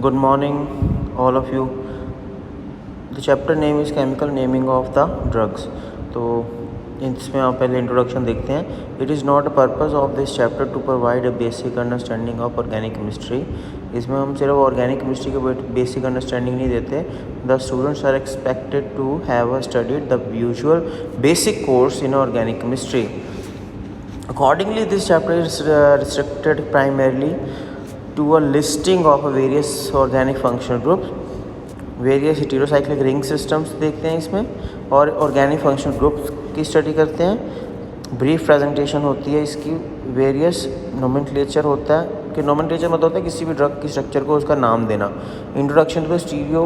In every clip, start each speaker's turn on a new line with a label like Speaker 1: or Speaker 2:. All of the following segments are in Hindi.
Speaker 1: Good morning, all of you. The chapter name is chemical naming of the drugs. तो इसमें आप पहले इंट्रोडक्शन देखते हैं. It is not a purpose of this chapter to provide a basic understanding of organic chemistry. इसमें हम सिर्फ ऑर्गेनिक केमिस्ट्री के बेसिक अंडरस्टैंडिंग नहीं देते. The students are expected to have studied the usual basic course in organic chemistry. Accordingly, this chapter is restricted primarily to a listing of various organic functional groups, various heterocyclic ring systems देखते हैं इसमें, और ऑर्गेनिक फंक्शनल ग्रुप्स की स्टडी करते हैं. ब्रीफ प्रेजेंटेशन होती है इसकी. वेरियस नोमेनक्लेचर होता है कि नोमेनक्लेचर मतलब होता है किसी भी ड्रग की स्ट्रक्चर को उसका नाम देना. Introduction to stereo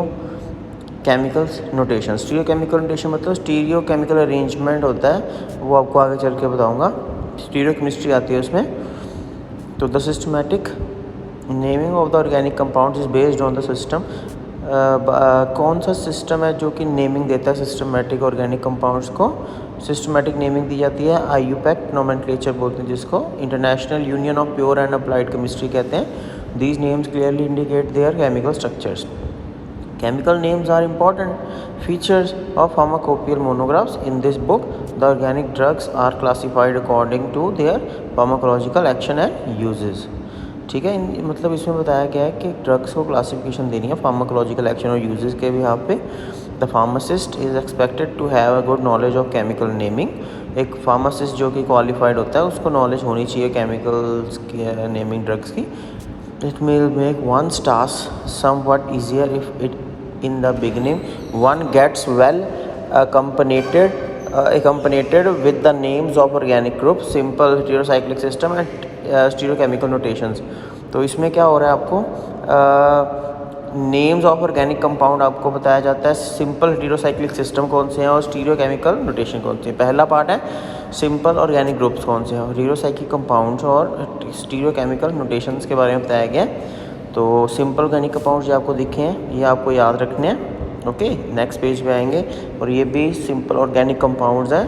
Speaker 1: chemicals notation. Stereochemical notation मतलब स्टीरियो केमिकल अरेंजमेंट होता है, वो आपको आगे चल के बताऊँगा. स्टीरियो केमिस्ट्री आती है उसमें. तो the systematic naming of the organic compound is based on the system. कौन सा सिस्टम है जो कि नेमिंग देता है सिस्टमेटिक ऑर्गेनिक कंपाउंड्स को. सिस्टमेटिक नेमिंग दी जाती है आईयूपैक नोमेनक्लेचर बोलते हैं जिसको. International union of pure and applied chemistry कहते हैं. These names clearly indicate there chemical structures. Chemical names are important features of pharmacopoeial monographs. In this book, the organic drugs are classified according to their pharmacological action and uses. ठीक है, मतलब इसमें बताया गया है कि ड्रग्स को क्लासिफिकेशन देनी है फार्माकोलॉजिकल एक्शन और यूजेस के भी यहाँ पे. The pharmacist is expected to have a good knowledge of chemical naming. एक फार्मासिस्ट जो कि क्वालिफाइड होता है उसको नॉलेज होनी चाहिए केमिकल्स की नेमिंग ड्रग्स की. It will make one's task somewhat easier if it in the beginning one gets well accompanied with the names of organic groups, simple heterocyclic system and stereochemical notations. तो इसमें क्या हो रहा है, आपको नेम्स ऑफ ऑर्गेनिक कंपाउंड आपको बताया जाता है. सिंपल हेटेरोसाइक्लिक सिस्टम कौन से हैं और स्टीरियोकेमिकल नोटेशन कौन से हैं. पहला पार्ट है सिंपल ऑर्गेनिक ग्रुप्स कौन से हैं, हेटेरोसाइक्लिक कंपाउंड्स और स्टीरियोकेमिकल नोटेशंस के बारे में बताया गया है. तो सिंपल ऑर्गेनिक कंपाउंड्स जो आपको दिखे हैं ये आपको याद रखने हैं. ओके, नेक्स्ट पेज पे आएंगे और ये भी सिंपल ऑर्गेनिक कंपाउंड्स हैं.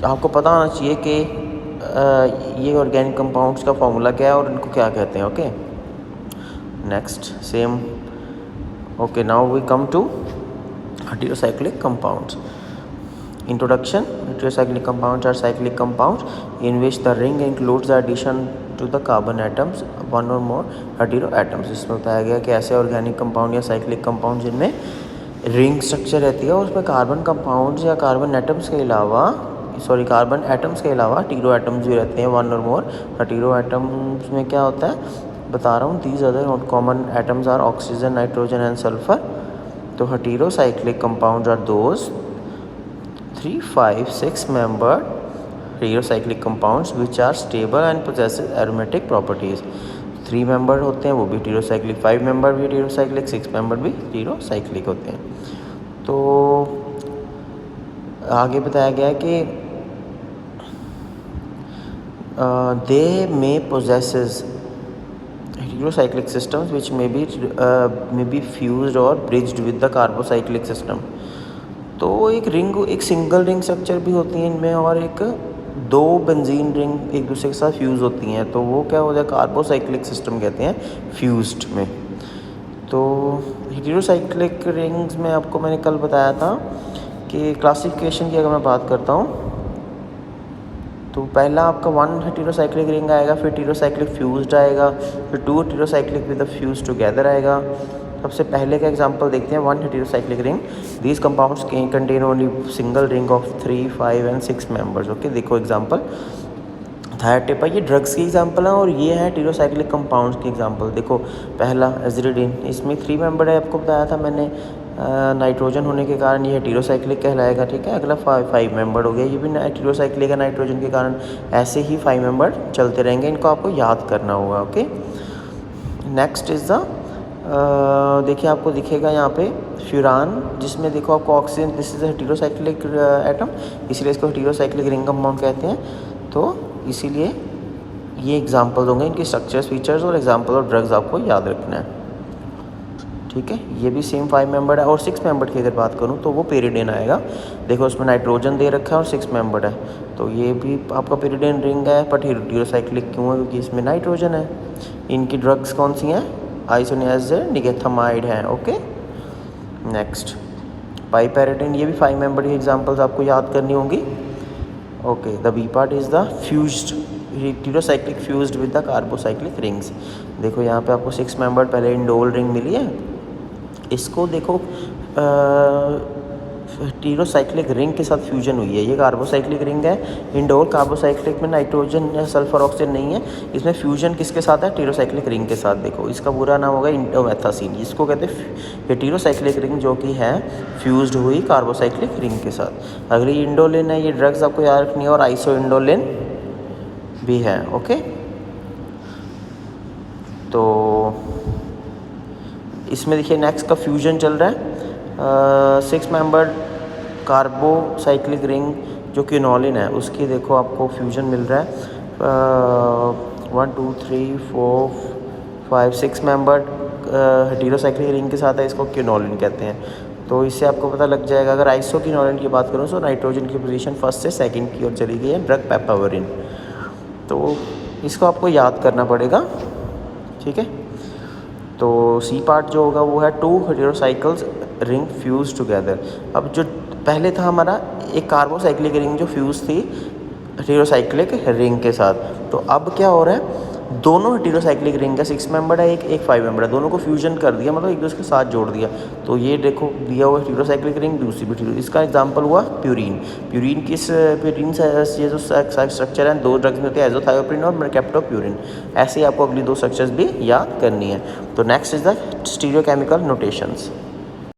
Speaker 1: आपको पता होना चाहिए कि ये ऑर्गेनिक कंपाउंड्स का फॉर्मूला क्या है और इनको क्या कहते हैं. Okay, next same. Okay, now we come to heterocyclic compounds. Introduction. Heterocyclic compounds are cyclic compounds in which the ring includes the addition to the carbon atoms one or more hetero atoms. इसमें बताया गया कि ऐसे ऑर्गेनिक कंपाउंड या साइक्लिक कंपाउंड जिनमें रिंग स्ट्रक्चर रहती है और उसमें कार्बन कंपाउंड्स या कार्बन एटम्स के अलावा कार्बन एटम्स के अलावा हीटेरो एटम्स भी रहते हैं. वन और मोर हीटेरो एटम्स में क्या होता है बता रहा हूँ. These other common atoms are oxygen, nitrogen and sulphur. तो heterocyclic compounds are those 3, 5, 6 membered heterocyclic compounds which are stable and possesses aromatic properties. 3 membered होते हैं वो भी heterocyclic, 5 membered भी heterocyclic, 6 membered भी heterocyclic होते हैं. तो आगे बताया गया है कि they may possesses heterocyclic systems which may be fused or bridged with the carbocyclic system. तो एक सिंगल रिंग स्ट्रक्चर भी होती है इनमें और एक दो बेंजीन रिंग एक दूसरे के साथ फ्यूज़ होती हैं. तो वो क्या हो जाए कार्बोसाइक्लिक सिस्टम कहते हैं फ्यूज्ड में. तो हेटेरोसाइक्लिक रिंग्स में आपको मैंने कल बताया था कि क्लासिफिकेशन की अगर मैं बात करता हूँ तो पहला आपका 1 हेटेरोसाइक्लिक रिंग आएगा, फिर हेटेरोसाइक्लिक फ्यूज्ड आएगा, फिर 2 heterocyclic with the fuse together आएगा. सबसे पहले का एग्जांपल देखते हैं 1 heterocyclic ring. These compounds contain only single ring of 3, 5 and 6 members. Okay, देखो एग्जांपल थायोटेपा ये ड्रग्स की एग्जांपल है और ये है हेटेरोसाइक्लिक कंपाउंड्स की एग्जांपल. देखो पहला एजरिडिन, इसमें 3 मेंबर है, आपको बताया था मैंने. नाइट्रोजन होने के कारण ये हेटेरोसाइक्लिक कहलाएगा. ठीक है, अगला 5 मेंबर हो गया, ये भी हेटेरोसाइक्लिक है नाइट्रोजन के कारण. ऐसे ही 5 मेंबर चलते रहेंगे, इनको आपको याद करना होगा. ओके, नेक्स्ट इज़ द देखिए आपको दिखेगा यहाँ पे फ्यूरान, जिसमें देखो आपको oxygen, this is heterocyclic atom, इसीलिए इसको हेटेरोसाइक्लिक रिंग कंपाउंड कहते हैं. तो इसीलिए ये एग्जांपल्स होंगे इनके स्ट्रक्चर्स, फीचर्स और एग्जांपल ऑफ ड्रग्स आपको याद रखना है. ठीक है, ये भी सेम 5 मेंबर है. और 6 मेंबर की अगर बात करूँ तो वो पेरिडेन आएगा. देखो उसमें नाइट्रोजन दे रखा है और 6 मेंबर है, तो ये भी आपका पेरिडेन रिंग है. बट हेटेरोसाइक्लिक क्यों है? क्योंकि इसमें नाइट्रोजन है. इनकी ड्रग्स कौन सी हैं? आइसोनियाज़िड निकेथामाइड है। ओके, नेक्स्ट पाइपेरेटिन, ये भी 5 मेंबर की एग्जांपल्स आपको याद करनी होंगी। Okay, the B part is the fused heterocyclic fused with the carbocyclic rings. देखो यहाँ पे आपको 6 मेंबर पहले इंडोल रिंग मिली है, इसको देखो हेटेरोसाइक्लिक रिंग के साथ फ्यूजन हुई है। ये कार्बोसाइक्लिक रिंग है, इंडोल कार्बोसाइक्लिक में नाइट्रोजन या सल्फर ऑक्सीजन नहीं है, इसमें फ्यूजन किसके साथ है, हेटेरोसाइक्लिक रिंग के साथ। देखो इसका पूरा नाम होगा इंडोमेथासीन, इसको कहते हैं हेटेरोसाइक्लिक रिंग जो कि है फ्यूज्ड हुई कार्बोसाइक्लिक रिंग के साथ। अगली इंडोलिन है, ये ड्रग्स आपको याद रखनी है, और आइसो इंडोलिन भी है। ओके, तो इसमें देखिए नेक्स्ट का फ्यूजन चल रहा है। 6 मेंबर्ड कार्बोसाइक्लिक रिंग जो क्विनोलिन है उसकी देखो आपको फ्यूजन मिल रहा है 1 2 3 4 5 6 मेंबर्ड हेटेरोसाइक्लिक रिंग के साथ है, इसको क्विनोलिन कहते हैं। तो इससे आपको पता लग जाएगा। अगर आइसो क्विनोलिन की बात करूँ तो नाइट्रोजन की पोजीशन फर्स्ट से सेकंड की ओर चली गई है, ड्रग पेपावरिन। तो इसको आपको याद करना पड़ेगा, ठीक है। तो सी पार्ट जो होगा वो है 2 हेटेरोसाइकल्स रिंग फ्यूज टुगेदर। अब जो पहले था हमारा एक कार्बोसाइक्लिक रिंग जो फ्यूज थी हेटेरोसाइक्लिक रिंग के साथ, तो अब क्या हो रहा है, दोनों हेटेरोसाइक्लिक रिंग है, 6 मेंबर है, एक 5 मेंबर है, दोनों को फ्यूजन कर दिया, मतलब एक दूसरे के साथ जोड़ दिया। तो ये देखो दिया हुआ हेटेरोसाइक्लिक रिंग, दूसरी भी, इसका एग्जांपल हुआ प्यूरिन। प्यूरिन ये जो स्ट्रक्चर है, 2 ड्रग्स में होते हैं, एजोथायोप्रिन और मेर्केप्टोप्यूरिन। ऐसे ही आपको अगली 2 स्ट्रक्चर्स भी याद करनी है। तो next is the stereochemical notations.